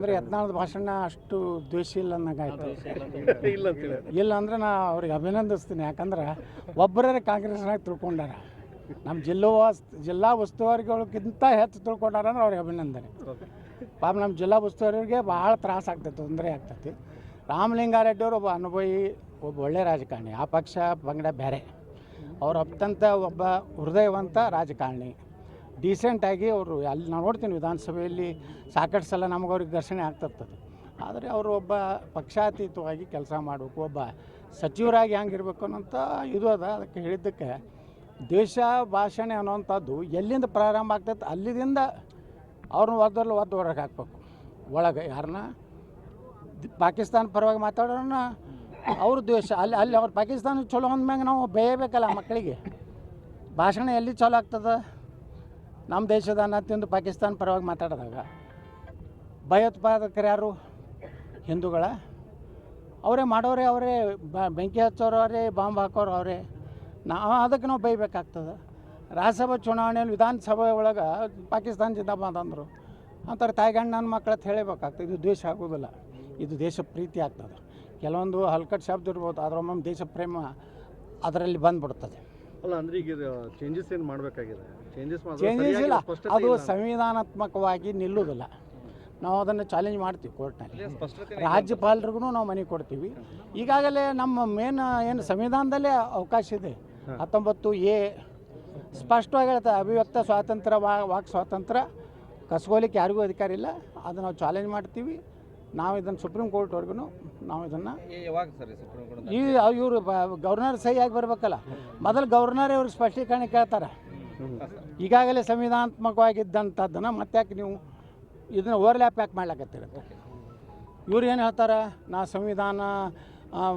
ಅಂದರೆ ಯತ್ನಾಳದ ಭಾಷಣ ಅಷ್ಟು ದ್ವೇಷ ಇಲ್ಲ ಅನ್ನಂಗಾಯ್ತು. ಇಲ್ಲ ಅಂದರೆ ನಾ ಅವ್ರಿಗೆ ಅಭಿನಂದಿಸ್ತೀನಿ. ಯಾಕಂದ್ರೆ ಒಬ್ಬರೇ ಕಾಂಗ್ರೆಸ್ನಾಗ ತಿಳ್ಕೊಂಡಾರ. ನಮ್ಮ ಜಿಲ್ಲಾ ಉಸ್ತುವಾರಿಗಳಿಗಿಂತ ಹೆಚ್ಚು ತಿಳ್ಕೊಂಡಾರ ಅಂದ್ರೆ ಅವ್ರಿಗೆ ಅಭಿನಂದನೆ. ಪಾಪ ನಮ್ಮ ಜಿಲ್ಲಾ ಉಸ್ತುವಾರಿಗೆ ಭಾಳ ತ್ರಾಸ ಆಗ್ತೈತೆ, ತೊಂದರೆ ಆಗ್ತೈತಿ. ರಾಮಲಿಂಗಾರೆಡ್ಡಿ ಅವರು ಒಬ್ಬ ಅನುಭವಿ, ಒಬ್ಬ ಒಳ್ಳೆಯ ರಾಜಕಾರಣಿ. ಆ ಪಕ್ಷ ಪಂಗಡ ಬೇರೆ, ಅವ್ರು ಅತ್ಯಂತ ಒಬ್ಬ ಹೃದಯವಂತ ರಾಜಕಾರಣಿ. ಡೀಸೆಂಟಾಗಿ ಅವರು ಅಲ್ಲಿ ನಾವು ನೋಡ್ತೀನಿ ವಿಧಾನಸಭೆಯಲ್ಲಿ ಸಾಕಷ್ಟು ಸಲ ನಮಗವ್ರಿಗೆ ಘರ್ಷಣೆ ಆಗ್ತಿರ್ತದೆ. ಆದರೆ ಅವರು ಒಬ್ಬ ಪಕ್ಷಾತೀತವಾಗಿ ಕೆಲಸ ಮಾಡಬೇಕು, ಒಬ್ಬ ಸಚಿವರಾಗಿ ಹೆಂಗಿರ್ಬೇಕು ಅನ್ನೋಂಥ ಇದು ಅದ. ಅದಕ್ಕೆ ಹೇಳಿದ್ದಕ್ಕೆ ದೇಶ ಭಾಷಣೆ ಅನ್ನೋವಂಥದ್ದು ಎಲ್ಲಿಂದ ಪ್ರಾರಂಭ ಆಗ್ತೈತೆ ಅಲ್ಲಿಂದ ಅವ್ರನ್ನ ಒದ್ದು ಹೊರಗೆ ಹಾಕ್ಬೇಕು. ಒಳಗೆ ಯಾರನ್ನ ಪಾಕಿಸ್ತಾನ ಪರವಾಗಿ ಮಾತಾಡೋಣ ಅವ್ರ ದ್ವೇಷ ಅಲ್ಲಿ ಅವ್ರು ಪಾಕಿಸ್ತಾನ ಚಲೋ ಅಂದ್ಮ್ಯಾಗ ನಾವು ಬೇಯಬೇಕಲ್ಲ ಮಕ್ಕಳಿಗೆ. ಭಾಷಣ ಎಲ್ಲಿ ಚಲೋ ಆಗ್ತದೆ? ನಮ್ಮ ದೇಶದ ಅನ್ನ ತಿಂದು ಪಾಕಿಸ್ತಾನ ಪರವಾಗಿ ಮಾತಾಡಿದಾಗ ಭಯೋತ್ಪಾದಕರು ಯಾರು? ಹಿಂದೂಗಳ ಅವರೇ ಮಾಡೋರೆ, ಅವರೇ ಬೆಂಕಿ ಹಚ್ಚೋರು ಅವರೇ, ಬಾಂಬ್ ಹಾಕೋರು ಅವರೇ. ಅದಕ್ಕೆ ನಾವು ಬೈಬೇಕಾಗ್ತದೆ. ರಾಜ್ಯಸಭಾ ಚುನಾವಣೆಯಲ್ಲಿ ವಿಧಾನಸಭೆ ಒಳಗೆ ಪಾಕಿಸ್ತಾನ ಜಿಂದಾಬಾದ್ ಅಂದರು ಅಂತಾರೆ. ತಾಯಿಗಂಡು ನನ್ನ ಮಕ್ಕಳು ಅಂತ ಹೇಳಬೇಕಾಗ್ತದೆ. ಇದು ದ್ವೇಷ ಆಗೋದಿಲ್ಲ, ಇದು ದೇಶ ಪ್ರೀತಿ ಆಗ್ತದೆ. ಕೆಲವೊಂದು ಹಲ್ಕಟ್ಟು ಶಬ್ದ ಇರ್ಬೋದು, ಆದರೆ ಒಮ್ಮೊಮ್ಮೆ ದೇಶ ಪ್ರೇಮ ಅದರಲ್ಲಿ ಬಂದುಬಿಡ್ತದೆ. ಅಲ್ಲ ಅಂದ್ರೆ ಈಗ ಚೇಂಜಸ್ ಏನು ಮಾಡಬೇಕಾಗಿದೆ? ಚೇಂಜಸ್ ಇಲ್ಲ, ಅದು ಸಂವಿಧಾನಾತ್ಮಕವಾಗಿ ನಿಲ್ಲುವುದಿಲ್ಲ. ನಾವು ಅದನ್ನು ಚಾಲೆಂಜ್ ಮಾಡ್ತೀವಿ ಕೋರ್ಟ್ನಲ್ಲಿ. ರಾಜ್ಯಪಾಲರಿಗೂ ನಾವು ಮನೆ ಕೊಡ್ತೀವಿ. ಈಗಾಗಲೇ ನಮ್ಮ ಮೇನ್ ಏನು ಸಂವಿಧಾನದಲ್ಲೇ ಅವಕಾಶ ಇದೆ. 19A ಸ್ಪಷ್ಟವಾಗಿ ಹೇಳ್ತಾರೆ, ಅಭಿವ್ಯಕ್ತ ಸ್ವಾತಂತ್ರ್ಯ, ವಾಕ್ ಸ್ವಾತಂತ್ರ್ಯ ಕಸ್ಕೋಲಿಕ್ಕೆ ಯಾರಿಗೂ ಅಧಿಕಾರ ಇಲ್ಲ. ಅದು ನಾವು ಚಾಲೆಂಜ್ ಮಾಡ್ತೀವಿ. ನಾವು ಇದನ್ನು ಸುಪ್ರೀಂ ಕೋರ್ಟ್ವರೆಗೂ ನಾವು ಇದನ್ನು ಇವರು ಗವರ್ನರ್ ಸಹಿಯಾಗಿ ಬರಬೇಕಲ್ಲ. ಮೊದಲು ಗವರ್ನರೇ ಇವ್ರಿಗೆ ಸ್ಪಷ್ಟೀಕರಣ ಕೇಳ್ತಾರೆ. ಈಗಾಗಲೇ ಸಂವಿಧಾನಾತ್ಮಕವಾಗಿದ್ದಂಥದ್ದನ್ನು ಮತ್ತೆ ಯಾಕೆ ನೀವು ಇದನ್ನು ಓವರ್ಲ್ಯಾಪ್ ಯಾಕೆ ಮಾಡ್ಲಾಕತ್ತಿರುತ್ತೆ? ಇವ್ರು ಏನು ಹೇಳ್ತಾರೆ, ನಾ ಸಂವಿಧಾನ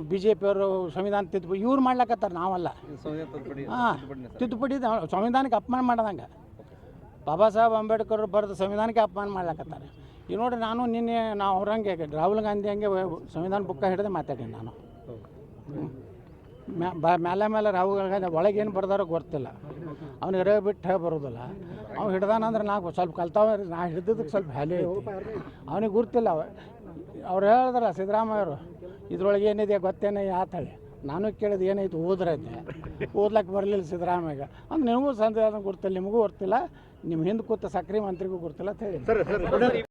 BJP ಅವರು ಸಂವಿಧಾನ ತಿದ್ದುಪಡಿ ಇವ್ರು ಮಾಡ್ಲಾಕತ್ತಾರೆ, ನಾವಲ್ಲ. ತಿದ್ದುಪಡಿ ಸಂವಿಧಾನಕ್ಕೆ ಅಪಮಾನ ಮಾಡ್ದಂಗೆ. ಬಾಬಾ ಸಾಹೇಬ್ ಅಂಬೇಡ್ಕರ್ ಬರೆದ ಸಂವಿಧಾನಕ್ಕೆ ಅಪಮಾನ ಮಾಡ್ಲಾಕತ್ತಾರೆ. ಈಗ ನೋಡಿ, ನಾನು ನಿನ್ನೆ ನಾವು ಅವ್ರಂಗೆ ರಾಹುಲ್ ಗಾಂಧಿ ಹಂಗೆ ಸಂವಿಧಾನ ಬುಕ್ಕ ಹಿಡಿದು ಮಾತಾಡೀನಿ ನಾನು. ಮೇಲೆ ರಾಹುಲ್ ಗಾಂಧಿ ಒಳಗೇನು ಬರ್ದಾರೋ ಗೊತ್ತಿಲ್ಲ. ಅವ್ನು ಇರೋ ಬಿಟ್ಟು ಬರೋದಿಲ್ಲ. ಅವ್ನು ಹಿಡ್ದಾನಂದ್ರೆ ನಾವು ಸ್ವಲ್ಪ ಕಲ್ತಾವ, ನಾ ಹಿಡಿದಕ್ಕೆ ಸ್ವಲ್ಪ ವ್ಯಾಲ್ಯೂ ಐತಿ. ಅವನಿಗೆ ಗುರ್ತಿಲ್ಲ. ಅವ್ರು ಹೇಳಿದ್ರಲ್ಲ ಸಿದ್ದರಾಮಯ್ಯವರು, ಇದ್ರೊಳಗೆ ಏನಿದೆ ಗೊತ್ತೇನೆ ಆತಳಿ. ನಾನು ಕೇಳಿದ ಏನೈತೆ ಓದ್ರೈತೆ, ಓದ್ಲಕ್ಕೆ ಬರಲಿಲ್ಲ ಸಿದ್ದರಾಮಯ್ಯ ಅಂದ್ರೆ ನಿಮಗೂ ಸಂವಿಧಾನ ಗುರ್ತಿಲ್ಲ, ನಿಮಗೂ ಗೊತ್ತಿಲ್ಲ, ನಿಮ್ಮ ಹಿಂದೆ ಕೂತ ಸಕ್ರೆ ಮಂತ್ರಿಗೂ ಗೊತ್ತಿಲ್ಲ ಅಂತ ಹೇಳಿ.